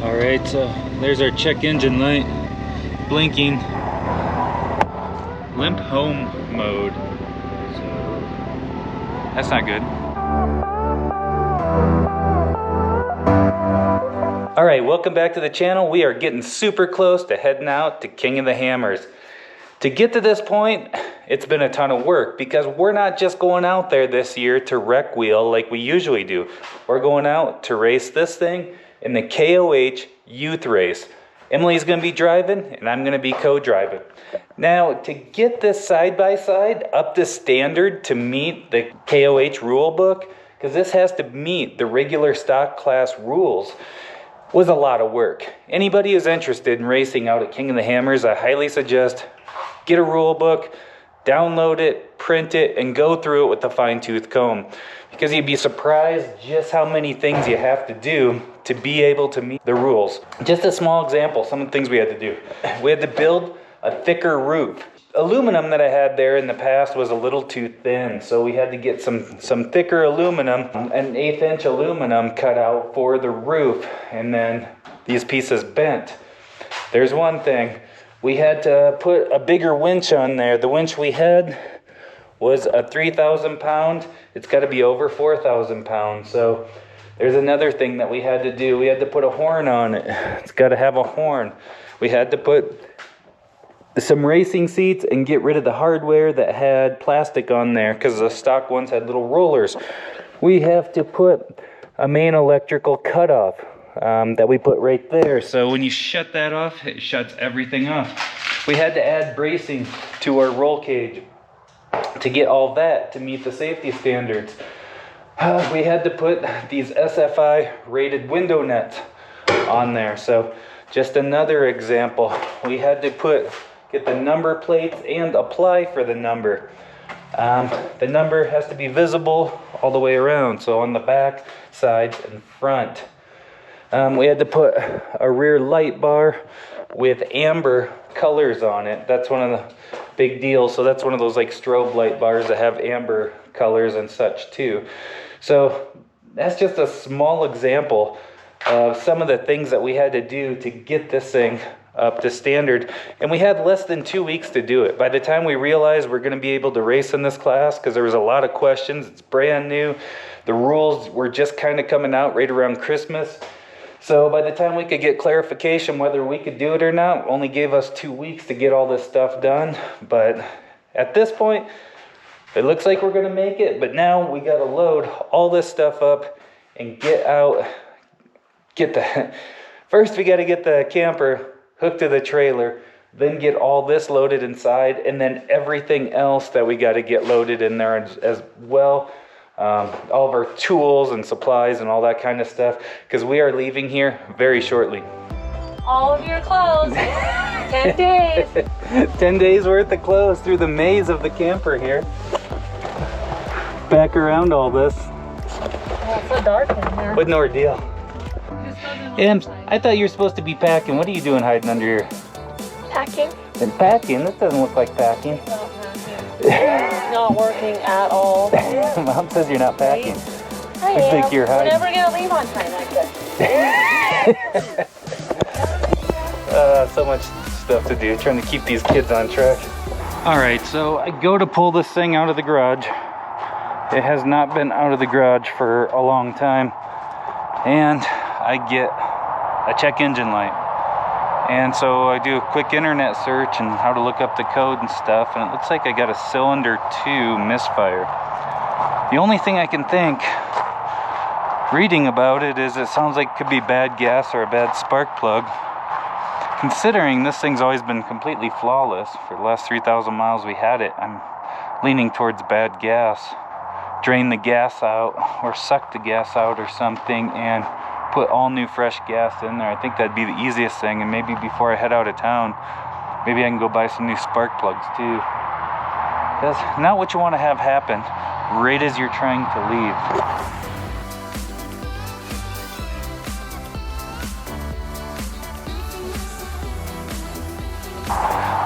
All right, so there's our check engine light blinking. Limp home mode. So that's not good. All right, welcome back to the channel. We are getting super close to heading out to King of the Hammers. To get to this point, it's been a ton of work because we're not just going out there this year to wreck wheel like we usually do. We're going out to race this thing in the KOH youth race. Emily's gonna be driving and I'm gonna be co-driving. Now, to get this side-by-side up to standard to meet the KOH rule book, because this has to meet the regular stock class rules, was a lot of work. Anybody who's interested in racing out at King of the Hammers, I highly suggest get a rule book, download it, print it, and go through it with a fine-tooth comb. Because you'd be surprised just how many things you have to do to be able to meet the rules. Just a small example, some of the things we had to do. We had to build a thicker roof. Aluminum that I had there in the past was a little too thin, so we had to get some thicker aluminum, an 1/8 inch aluminum cut out for the roof, and then these pieces bent. There's one thing. We had to put a bigger winch on there. The winch we had was a 3,000 pound. It's got to be over 4,000 pounds. So there's another thing that we had to do. We had to put a horn on it. It's got to have a horn. We had to put some racing seats and get rid of the hardware that had plastic on there because the stock ones had little rollers. We have to put a main electrical cutoff that we put right there. So when you shut that off, it shuts everything off. We had to add bracing to our roll cage to get all that to meet the safety standards. We had to put these SFI rated window nets on there. So just another example, we had to get the number plates and apply for the number. The number has to be visible all the way around, so on the back, sides, and front. We had to put a rear light bar with amber colors on it. That's one of the big deals. So that's one of those like strobe light bars that have amber colors and such too. So that's just a small example of some of the things that we had to do to get this thing up to standard. And we had less than 2 weeks to do it. By the time we realized we're going to be able to race in this class, because there was a lot of questions, it's brand new. The rules were just kind of coming out right around Christmas. So by the time we could get clarification whether we could do it or not, only gave us 2 weeks to get all this stuff done. But at this point, it looks like we're going to make it. But now we got to load all this stuff up and first we got to get the camper hooked to the trailer, then get all this loaded inside, and then everything else that we got to get loaded in there as well. All of our tools and supplies and all that kind of stuff, because we are leaving here very shortly. All of your clothes. 10 days. 10 days worth of clothes through the maze of the camper here. Back around all this. Oh, it's so dark in here. What an ordeal. Em, I thought you were supposed to be packing. What are you doing hiding under here? Packing? And packing? This doesn't look like packing. Not working at all. Mom says you're not packing. I am. think you're hiding. We're never gonna leave on time like this. So much stuff to do, trying to keep these kids on track. All right, so I go to pull this thing out of the garage. It has not been out of the garage for a long time. And I get a check engine light. And so I do a quick internet search and how to look up the code and stuff, and it looks like I got a cylinder 2 misfire. The only thing I can think, reading about it, is it sounds like it could be bad gas or a bad spark plug. Considering this thing's always been completely flawless for the last 3,000 miles we had it, I'm leaning towards bad gas. Drain the gas out or suck the gas out or something and put all new fresh gas in there. I think that'd be the easiest thing, and maybe before I head out of town, maybe I can go buy some new spark plugs too. That's not what you want to have happen right as you're trying to leave.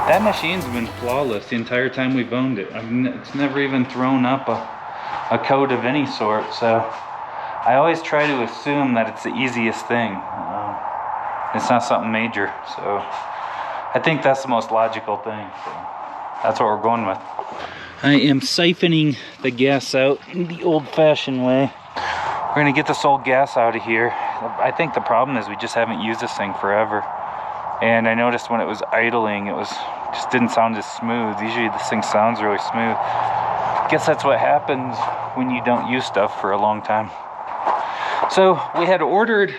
That machine's been flawless the entire time we've owned it. It's never even thrown up a code of any sort, so I always try to assume that it's the easiest thing. It's not something major, so I think that's the most logical thing. So that's what we're going with. I am siphoning the gas out in the old-fashioned way. We're gonna get this old gas out of here. I think the problem is we just haven't used this thing forever. And I noticed when it was idling, just didn't sound as smooth. Usually this thing sounds really smooth. Guess that's what happens when you don't use stuff for a long time. So we had ordered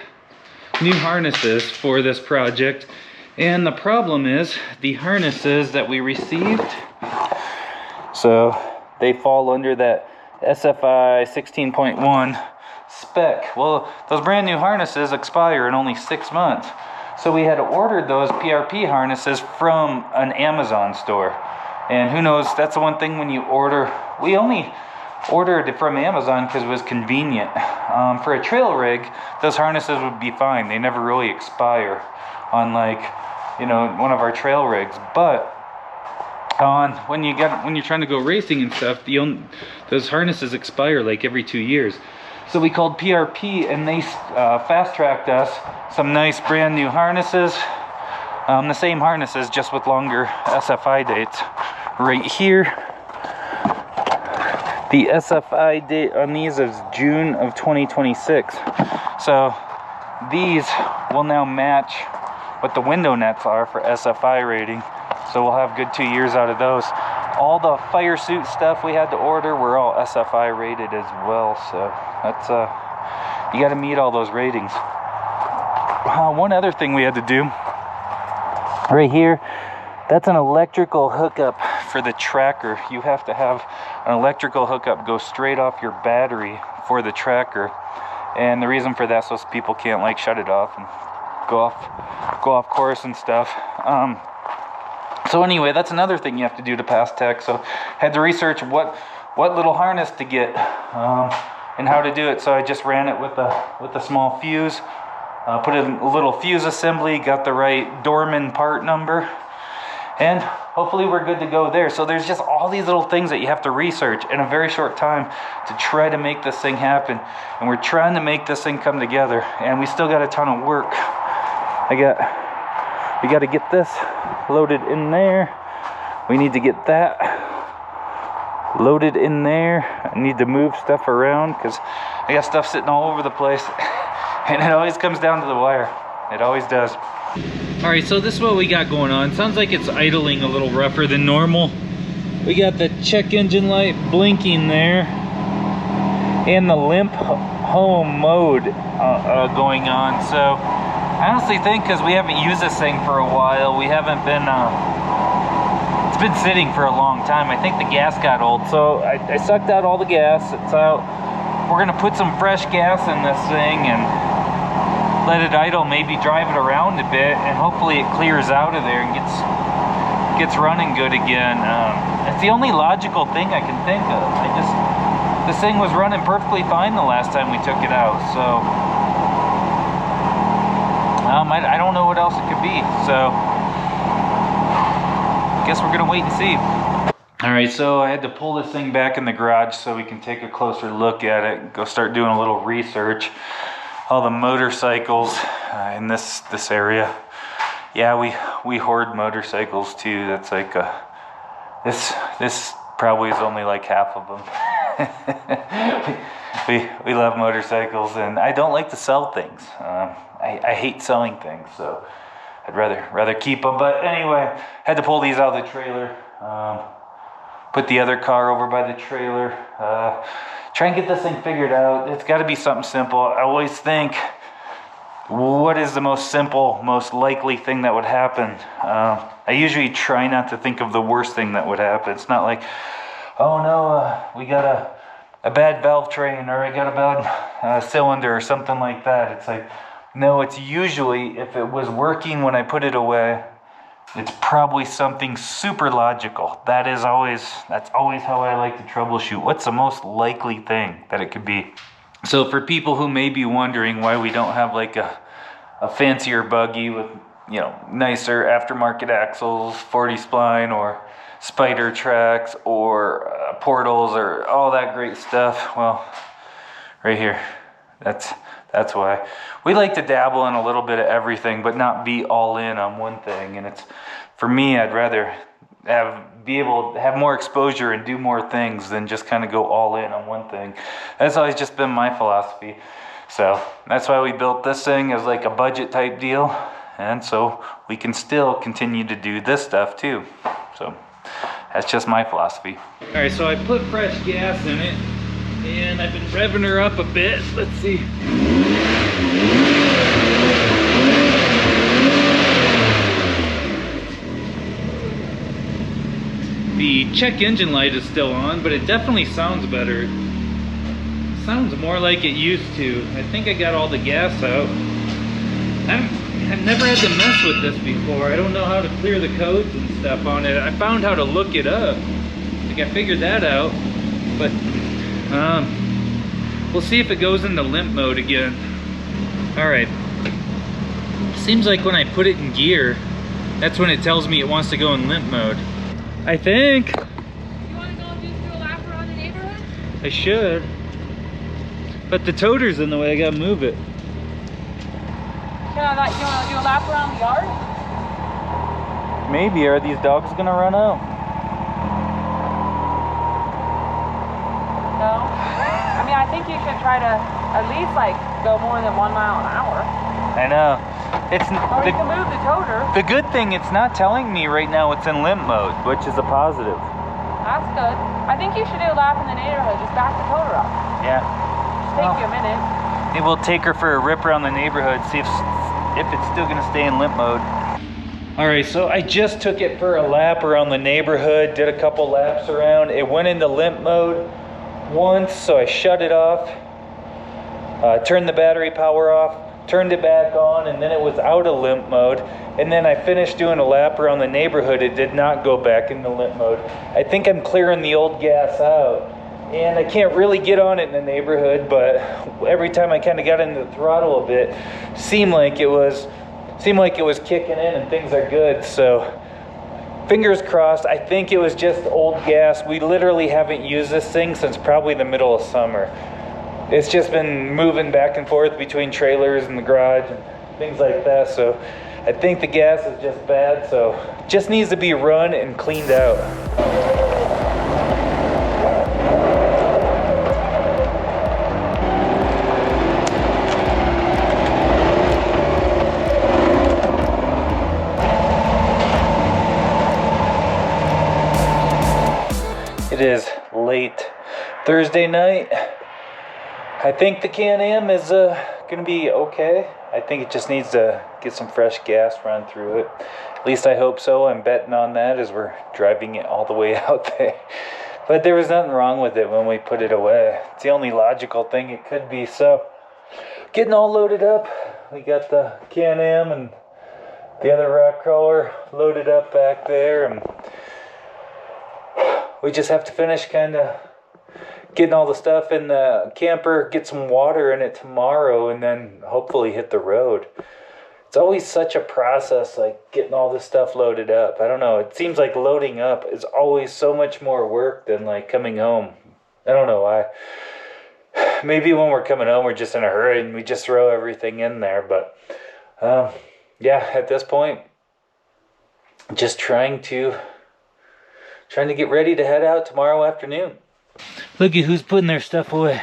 new harnesses for this project, and the problem is the harnesses that we received, so they fall under that SFI 16.1 spec. Well, those brand new harnesses expire in only 6 months, so we had ordered those PRP harnesses from an Amazon store. And who knows, that's the one thing when you order, we only ordered it from Amazon because it was convenient. For a trail rig, those harnesses would be fine. They never really expire on, like, you know, one of our trail rigs. But when you're trying to go racing and stuff, those harnesses expire like every 2 years. So we called PRP, and they fast-tracked us some nice brand new harnesses. The same harnesses, just with longer SFI dates. Right here, the SFI date on these is June of 2026. So these will now match what the window nets are for SFI rating. So we'll have good 2 years out of those. All the fire suit stuff we had to order were all SFI rated as well. So that's you got to meet all those ratings. One other thing we had to do right here, that's an electrical hookup for the tracker. You have to have an electrical hookup go straight off your battery for the tracker, and the reason for that is so people can't like shut it off and go off course and stuff. So anyway, that's another thing you have to do to pass tech. So had to research what little harness to get and how to do it. So I just ran it with a small fuse, put in a little fuse assembly, got the right Dorman part number, and hopefully we're good to go there. So there's just all these little things that you have to research in a very short time to try to make this thing happen. And we're trying to make this thing come together, and we still got a ton of work. We got to get this loaded in there. We need to get that loaded in there. I need to move stuff around because I got stuff sitting all over the place. And it always comes down to the wire. It always does. All right, so this is what we got going on. Sounds like it's idling a little rougher than normal. We got the check engine light blinking there, and the limp home mode going on. So I honestly think because we haven't used this thing for a while, we haven't been, it's been sitting for a long time. I think the gas got old, so I sucked out all the gas. It's out. We're gonna put some fresh gas in this thing and let it idle, maybe drive it around a bit, and hopefully it clears out of there and gets running good again. It's the only logical thing I can think of. This thing was running perfectly fine the last time we took it out, so I don't know what else it could be. So guess we're gonna wait and see. All right, so I had to pull this thing back in the garage so we can take a closer look at it, go start doing a little research. All the motorcycles in this area. Yeah, we hoard motorcycles too. That's like this probably is only like half of them. we love motorcycles, and I don't like to sell things. I hate selling things, so I'd rather keep them. But anyway, had to pull these out of the trailer. Put the other car over by the trailer. Try and get this thing figured out. It's got to be something simple. I always think, what is the most simple, most likely thing that would happen? I usually try not to think of the worst thing that would happen. It's not like, oh no, we got a bad valve train, or I got a bad cylinder or something like that. It's like, no, it's usually, if it was working when I put it away, it's probably something super logical. That's always how I like to troubleshoot. What's the most likely thing that it could be? So for people who may be wondering why we don't have like a fancier buggy with, you know, nicer aftermarket axles, 40 spline, or spider tracks, or portals, or all that great stuff, well, right here, that's That's why. We like to dabble in a little bit of everything, but not be all in on one thing. And it's, for me, I'd rather be able to have more exposure and do more things than just kind of go all in on one thing. That's always just been my philosophy. So that's why we built this thing as like a budget type deal. And so we can still continue to do this stuff too. So that's just my philosophy. All right, so I put fresh gas in it and I've been revving her up a bit. Let's see. The check engine light is still on, but it definitely sounds better. It sounds more like it used to. I think I got all the gas out. I've never had to mess with this before. I don't know how to clear the codes and stuff on it. I found how to look it up. Like, I figured that out. But we'll see if it goes into limp mode again. All right. Seems like when I put it in gear, that's when it tells me it wants to go in limp mode. I think. You want to go just do a lap around the neighborhood? I should. But the toter's in the way, I gotta move it. You want to do a lap around the yard? Maybe. Are these dogs gonna run out? No. I mean, I think you should try to at least like go more than 1 mile an hour. I know. It's Or you can move the toter. the good thing, it's not telling me right now it's in limp mode, which is a positive. That's good. I think you should do a lap in the neighborhood. Just back the toter up. Yeah. Just take you a minute. Maybe we'll take her for a rip around the neighborhood, see if it's still gonna stay in limp mode. All right, so I just took it for a lap around the neighborhood, did a couple laps around. It went into limp mode once, so I shut it off, turned the battery power off, turned it back on, and then it was out of limp mode. And then I finished doing a lap around the neighborhood. It did not go back into limp mode. I think I'm clearing the old gas out. And I can't really get on it in the neighborhood, but every time I kind of got into the throttle a bit, seemed like it was kicking in and things are good. So fingers crossed. I think it was just old gas. We literally haven't used this thing since probably the middle of summer. It's just been moving back and forth between trailers and the garage and things like that. So I think the gas is just bad. So just needs to be run and cleaned out. It is late Thursday night. I think the Can-Am is gonna be okay. I think it just needs to get some fresh gas run through it. At least I hope so. I'm betting on that as we're driving it all the way out there. But there was nothing wrong with it when we put it away. It's the only logical thing it could be. So getting all loaded up. We got the Can-Am and the other rock crawler loaded up back there, and we just have to finish kind of getting all the stuff in the camper, get some water in it tomorrow, and then hopefully hit the road. It's always such a process, like getting all this stuff loaded up. I don't know, it seems like loading up is always so much more work than like coming home. I don't know why. Maybe when we're coming home, we're just in a hurry and we just throw everything in there. But yeah, at this point, just trying to get ready to head out tomorrow afternoon. Look at who's putting their stuff away.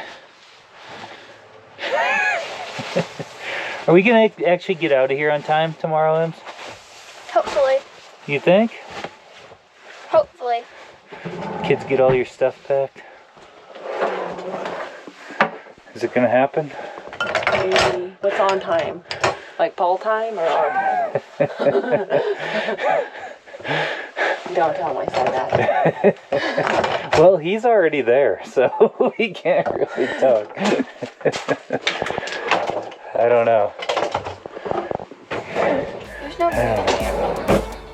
Are we gonna actually get out of here on time tomorrow, Ems? Hopefully. You think? Hopefully. Kids, get all your stuff packed. Is it gonna happen? Maybe. What's on time? Like Paul time or our time? Don't tell my son that. Well, he's already there, so we can't really talk. I don't know. There's no room.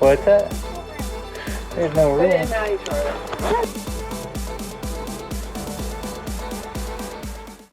What's that? There's no room. Put it in Maddie's room.